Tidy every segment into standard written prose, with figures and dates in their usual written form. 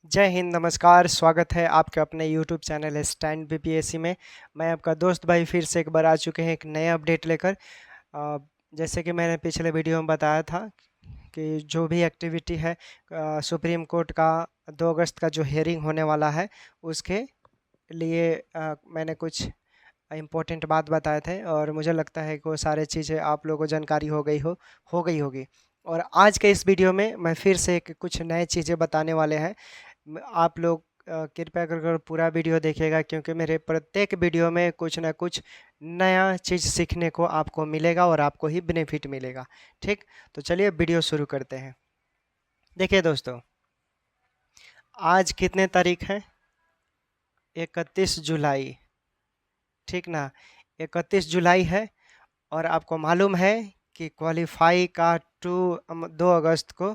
जय हिंद, नमस्कार। स्वागत है आपके अपने यूट्यूब चैनल स्टैंड बीपीएससी में। मैं आपका दोस्त भाई फिर से एक बार आ चुके हैं एक नए अपडेट लेकर। अ, जैसे कि मैंने पिछले वीडियो में बताया था कि जो भी एक्टिविटी है सुप्रीम कोर्ट का 2 अगस्त का जो हियरिंग होने वाला है उसके लिए मैंने कुछ इम्पोर्टेंट बात बताए थे और मुझे लगता है कि वो सारी चीज़ें आप लोगों को जानकारी हो गई होगी। और आज के इस वीडियो में मैं फिर से एक कुछ नए चीज़ें बताने वाले हैं। आप लोग कृपया कर पूरा वीडियो देखिएगा, क्योंकि मेरे प्रत्येक वीडियो में कुछ ना कुछ नया चीज़ सीखने को आपको मिलेगा और आपको ही बेनिफिट मिलेगा। ठीक, तो चलिए वीडियो शुरू करते हैं। देखिए दोस्तों, आज कितने तारीख है? 31 जुलाई। ठीक ना, 31 जुलाई है। और आपको मालूम है कि क्वालिफाई का 2 अगस्त को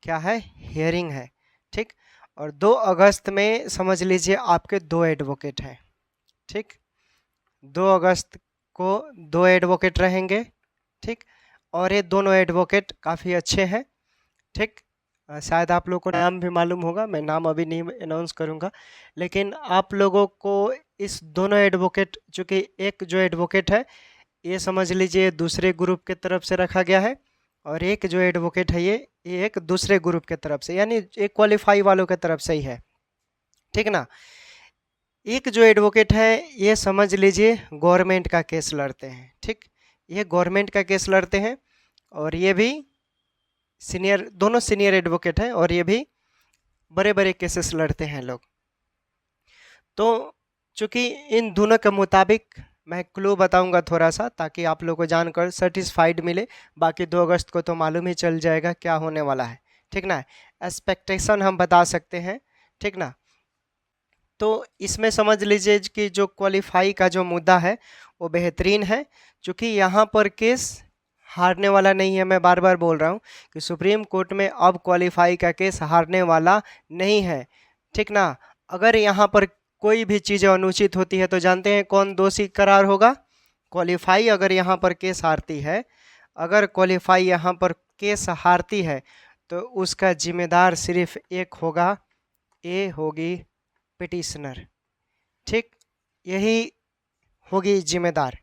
क्या है? हियरिंग है। ठीक, और 2 अगस्त में समझ लीजिए आपके 2 एडवोकेट हैं। ठीक, 2 अगस्त को 2 एडवोकेट रहेंगे। ठीक, और ये दोनों एडवोकेट काफ़ी अच्छे हैं। ठीक, शायद आप लोगों को नाम भी मालूम होगा, मैं नाम अभी नहीं अनाउंस करूँगा, लेकिन आप लोगों को इस दोनों एडवोकेट, चूँकि एक जो एडवोकेट है ये समझ लीजिए दूसरे ग्रुप के तरफ से रखा गया है, और एक जो एडवोकेट है ये एक दूसरे ग्रुप के तरफ से, यानी एक क्वालिफाई वालों के तरफ से ही है। ठीक ना, एक जो एडवोकेट है ये समझ लीजिए गवर्नमेंट का केस लड़ते हैं। ठीक, ये गवर्नमेंट का केस लड़ते हैं और ये भी सीनियर, दोनों सीनियर एडवोकेट हैं और ये भी बड़े बड़े केसेस लड़ते हैं लोग। तो चूंकि इन दोनों के मुताबिक मैं क्लू बताऊंगा थोड़ा सा, ताकि आप लोगों को जानकर सेटिस्फाइड मिले। बाकी 2 अगस्त को तो मालूम ही चल जाएगा क्या होने वाला है। ठीक ना, एक्सपेक्टेशन हम बता सकते हैं। ठीक ना, तो इसमें समझ लीजिए कि जो क्वालिफाई का जो मुद्दा है वो बेहतरीन है, क्योंकि यहाँ पर केस हारने वाला नहीं है। मैं बार बार बोल रहा हूँ कि सुप्रीम कोर्ट में अब क्वालिफाई का केस हारने वाला नहीं है। ठीक ना, अगर यहाँ पर कोई भी चीज़ अनुचित होती है तो जानते हैं कौन दोषी करार होगा? क्वालिफाई अगर यहाँ पर केस हारती है, अगर क्वालिफाई यहाँ पर केस हारती है तो उसका जिम्मेदार सिर्फ एक होगा, ये होगी पिटिशनर। ठीक, यही होगी जिम्मेदार।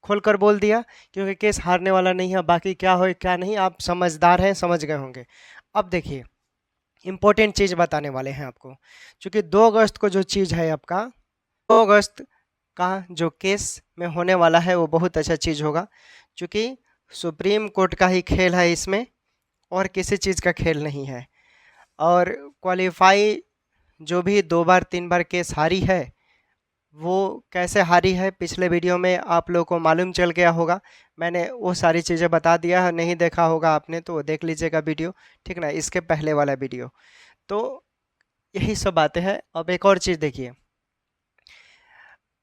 खोलकर बोल दिया, क्योंकि केस हारने वाला नहीं है। बाकी क्या हो क्या नहीं, आप समझदार हैं, समझ गए होंगे। अब देखिए, इंपॉर्टेंट चीज़ बताने वाले हैं आपको। क्योंकि 2 अगस्त को जो चीज़ है आपका, 2 अगस्त का जो केस में होने वाला है वो बहुत अच्छा चीज़ होगा, क्योंकि सुप्रीम कोर्ट का ही खेल है इसमें, और किसी चीज़ का खेल नहीं है। और क्वालिफाई जो भी 2 बार 3 बार केस हारी है, वो कैसे हारी है पिछले वीडियो में आप लोगों को मालूम चल गया होगा। मैंने वो सारी चीज़ें बता दिया है, नहीं देखा होगा आपने तो वो देख लीजिएगा वीडियो। ठीक ना, इसके पहले वाला वीडियो। तो यही सब बातें हैं। अब एक और चीज़ देखिए,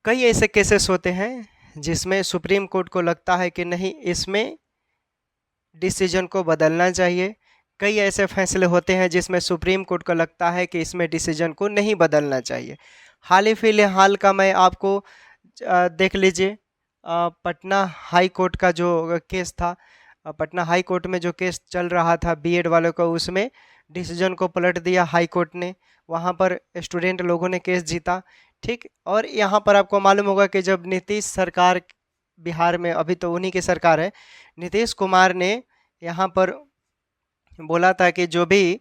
कई ऐसे केसेस होते हैं जिसमें सुप्रीम कोर्ट को लगता है कि नहीं, इसमें डिसीजन को बदलना चाहिए। कई ऐसे फैसले होते हैं जिसमें सुप्रीम कोर्ट को लगता है कि इसमें डिसीजन को नहीं बदलना चाहिए। हाल ही फिलहाल का मैं आपको देख लीजिए, पटना हाई कोर्ट का जो केस था, पटना हाई कोर्ट में जो केस चल रहा था बीएड वालों का, उसमें डिसीजन को पलट दिया हाई कोर्ट ने। वहाँ पर स्टूडेंट लोगों ने केस जीता। ठीक, और यहाँ पर आपको मालूम होगा कि जब नीतीश सरकार बिहार में, अभी तो उन्हीं की सरकार है, नीतीश कुमार ने यहाँ पर बोला था कि जो भी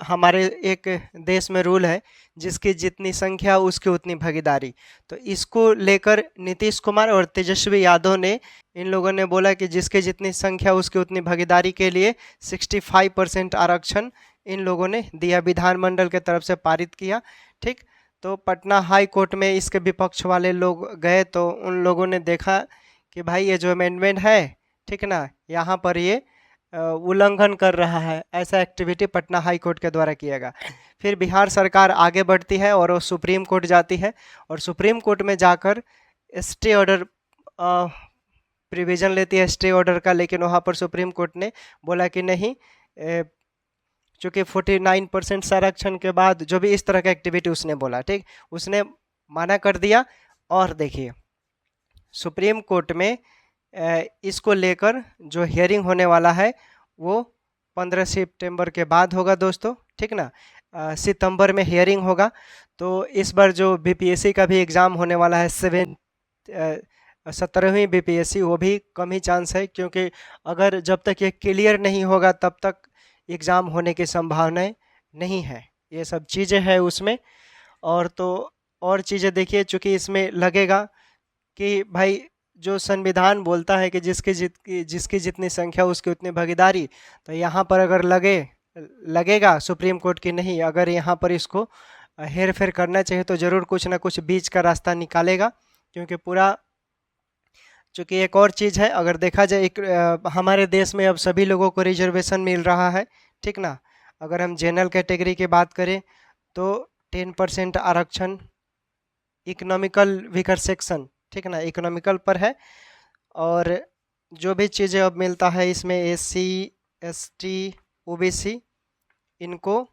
हमारे एक देश में रूल है, जिसकी जितनी संख्या उसकी उतनी भागीदारी। तो इसको लेकर नीतीश कुमार और तेजस्वी यादव ने, इन लोगों ने बोला कि जिसकी जितनी संख्या उसकी उतनी भागीदारी के लिए 65% आरक्षण इन लोगों ने दिया, विधानमंडल के तरफ से पारित किया। ठीक, तो पटना हाई कोर्ट में इसके विपक्ष वाले लोग गए तो उन लोगों ने देखा कि भाई ये जो अमेंडमेंट है, ठीक ना, यहाँ पर ये उल्लंघन कर रहा है, ऐसा एक्टिविटी पटना हाई कोर्ट के द्वारा किएगा। फिर बिहार सरकार आगे बढ़ती है और वो सुप्रीम कोर्ट जाती है, और सुप्रीम कोर्ट में जाकर स्टे ऑर्डर प्रिवीजन लेती है, स्टे ऑर्डर का। लेकिन वहाँ पर सुप्रीम कोर्ट ने बोला कि नहीं, चूँकि 49% संरक्षण के बाद जो भी इस तरह का एक्टिविटी उसने बोला, ठीक, उसने माना कर दिया। और देखिए, सुप्रीम कोर्ट में इसको लेकर जो हियरिंग होने वाला है वो 15 सितंबर के बाद होगा दोस्तों। ठीक ना। सितंबर में हियरिंग होगा। तो इस बार जो बीपीएससी का भी एग्ज़ाम होने वाला है 17वीं बीपीएससी, वो भी कम ही चांस है, क्योंकि अगर जब तक ये क्लियर नहीं होगा तब तक एग्ज़ाम होने की संभावनाएं नहीं है। ये सब चीज़ें हैं उसमें। और तो और चीज़ें देखिए, चूँकि इसमें लगेगा कि भाई जो संविधान बोलता है कि जिसकी जितनी संख्या उसकी उतनी भागीदारी, तो यहाँ पर अगर लगेगा सुप्रीम कोर्ट की नहीं, अगर यहाँ पर इसको हेर फेर करना चाहिए तो ज़रूर कुछ ना कुछ बीच का रास्ता निकालेगा। क्योंकि पूरा, चूँकि एक और चीज़ है, अगर देखा जाए हमारे देश में अब सभी लोगों को रिजर्वेशन मिल रहा है, ठीक ना। अगर हम जनरल कैटेगरी की बात करें तो 10% आरक्षण इकोनॉमिकल वीकर सेक्शन, ठीक ना, इकोनॉमिकल पर है। और जो भी चीज़ें अब मिलता है इसमें एससी, एसटी, ओबीसी, इनको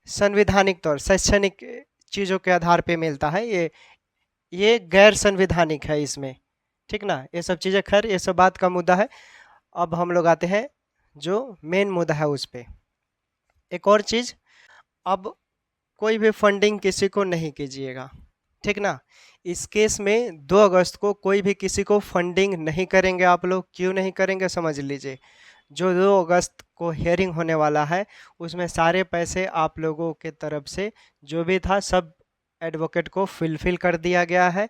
संवैधानिक तौर, शैक्षणिक चीज़ों के आधार पे मिलता है। ये गैर संवैधानिक है इसमें, ठीक ना। ये सब चीज़ें, खैर ये सब बात का मुद्दा है। अब हम लोग आते हैं जो मेन मुद्दा है उस पर। एक और चीज़, अब कोई भी फंडिंग किसी को नहीं कीजिएगा, ठीक ना। इस केस में 2 अगस्त को कोई भी किसी को फंडिंग नहीं करेंगे आप लोग। क्यों नहीं करेंगे समझ लीजिए। जो 2 अगस्त को हियरिंग होने वाला है उसमें सारे पैसे आप लोगों के तरफ से जो भी था सब एडवोकेट को फिल कर दिया गया है।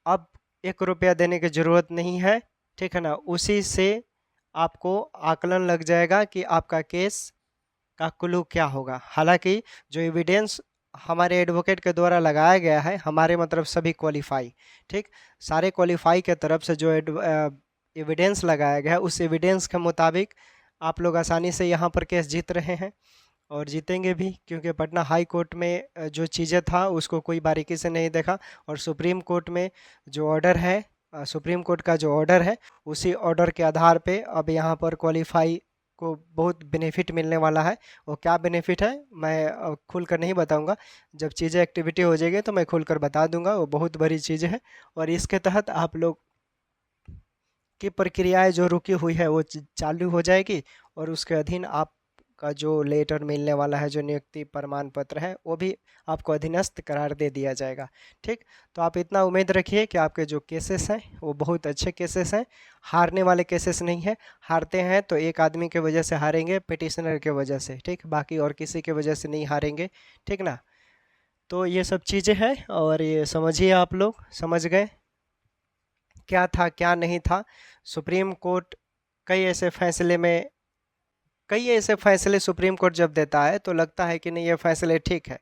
अब 1 रुपया देने की ज़रूरत नहीं है, ठीक है ना। उसी से आपको आकलन लग जाएगा कि आपका केस का क्लू क्या होगा। हालांकि जो एविडेंस हमारे एडवोकेट के द्वारा लगाया गया है, हमारे मतलब सभी क्वालिफाई, ठीक, सारे क्वालिफाई के तरफ से जो एविडेंस लगाया गया है, उस एविडेंस के मुताबिक आप लोग आसानी से यहाँ पर केस जीत रहे हैं और जीतेंगे भी। क्योंकि पटना हाई कोर्ट में जो चीज़ें था उसको कोई बारीकी से नहीं देखा, और सुप्रीम कोर्ट में जो ऑर्डर है, सुप्रीम कोर्ट का जो ऑर्डर है, उसी ऑर्डर के आधार पे अब यहाँ पर क्वालिफाई को बहुत बेनिफिट मिलने वाला है। वो क्या बेनिफिट है मैं खुल कर नहीं बताऊंगा, जब चीज़ें एक्टिविटी हो जाएगी तो मैं खुल कर बता दूंगा। वो बहुत बड़ी चीज़ है, और इसके तहत आप लोग की प्रक्रियाएं जो रुकी हुई है वो चालू हो जाएगी, और उसके अधीन आपका जो लेटर मिलने वाला है, जो नियुक्ति प्रमाण पत्र है, वो भी आपको अधीनस्थ करार दे दिया जाएगा, ठीक। तो आप इतना उम्मीद रखिए कि आपके जो केसेस हैं वो बहुत अच्छे केसेस हैं, हारने वाले केसेस नहीं है। हारते हैं तो एक आदमी के वजह से हारेंगे, पिटिशनर के वजह से, ठीक, बाकी और किसी के वजह से नहीं हारेंगे, ठीक ना। तो ये सब चीज़ें हैं, और ये समझिए, आप लोग समझ गए क्या था क्या नहीं था। सुप्रीम कोर्ट कई ऐसे फैसले सुप्रीम कोर्ट जब देता है तो लगता है कि नहीं ये फैसले ठीक है,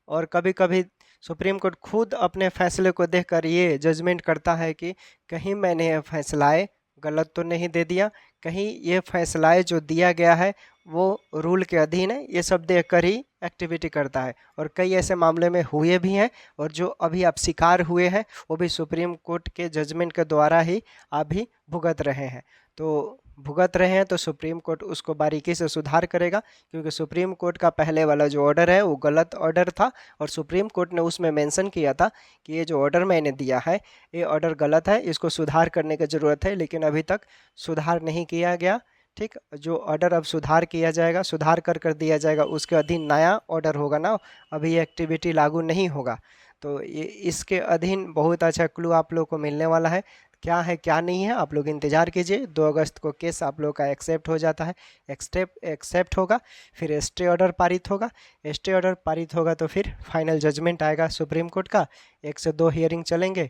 और कभी कभी सुप्रीम कोर्ट खुद अपने फैसले को देखकर ये जजमेंट करता है कि कहीं मैंने ये फैसलाएँ गलत तो नहीं दे दिया, कहीं ये फैसलाएँ जो दिया गया है वो रूल के अधीन है, ये सब देखकर ही एक्टिविटी करता है। और कई ऐसे मामले में हुए भी हैं, और जो अभी आप शिकार हुए हैं वो भी सुप्रीम कोर्ट के जजमेंट के द्वारा ही अभी भुगत रहे हैं। तो भुगत रहे हैं तो सुप्रीम कोर्ट उसको बारीकी से सुधार करेगा, क्योंकि सुप्रीम कोर्ट का पहले वाला जो ऑर्डर है वो गलत ऑर्डर था, और सुप्रीम कोर्ट ने उसमें मेंशन किया था कि ये जो ऑर्डर मैंने दिया है ये ऑर्डर गलत है, इसको सुधार करने की ज़रूरत है, लेकिन अभी तक सुधार नहीं किया गया, ठीक। जो ऑर्डर अब सुधार किया जाएगा, सुधार कर दिया जाएगा, उसके अधीन नया ऑर्डर होगा ना, अभी ये एक्टिविटी लागू नहीं होगा। तो ये इसके अधीन बहुत अच्छा क्लू आप लोग को मिलने वाला है, क्या है क्या नहीं है। आप लोग इंतज़ार कीजिए, 2 अगस्त को केस आप लोग का एक्सेप्ट हो जाता है, एक्सेप्ट होगा, फिर स्टे ऑर्डर पारित होगा, स्टे ऑर्डर पारित होगा तो फिर फाइनल जजमेंट आएगा सुप्रीम कोर्ट का। 1 से 2 हियरिंग चलेंगे,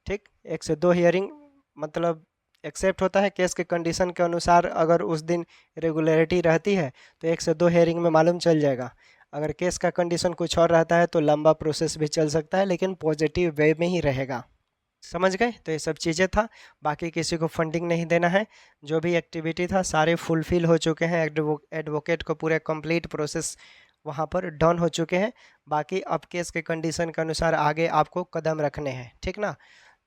ठीक, 1 से 2 हियरिंग मतलब एक्सेप्ट होता है केस के कंडीशन के अनुसार। अगर उस दिन रेगुलरिटी रहती है तो 1 से 2 हियरिंग में मालूम चल जाएगा। अगर केस का कंडीशन कुछ और रहता है तो लंबा प्रोसेस भी चल सकता है, लेकिन पॉजिटिव वे में ही रहेगा। समझ गए। तो ये सब चीज़ें था, बाकी किसी को फंडिंग नहीं देना है। जो भी एक्टिविटी था सारे फुलफिल हो चुके हैं, एडवोकेट को पूरे कंप्लीट प्रोसेस वहाँ पर डन हो चुके हैं। बाकी अब केस के कंडीशन के अनुसार आगे आपको कदम रखने हैं, ठीक ना।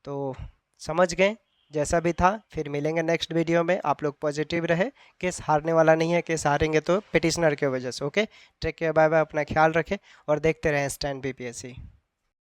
तो समझ गए, जैसा भी था फिर मिलेंगे नेक्स्ट वीडियो में। आप लोग पॉजिटिव रहे, केस हारने वाला नहीं है, केस हारेंगे तो पिटिशनर के वजह से। Okay, take care, bye bye, अपना ख्याल रखें और देखते रहें स्टैंड बीपीएससी।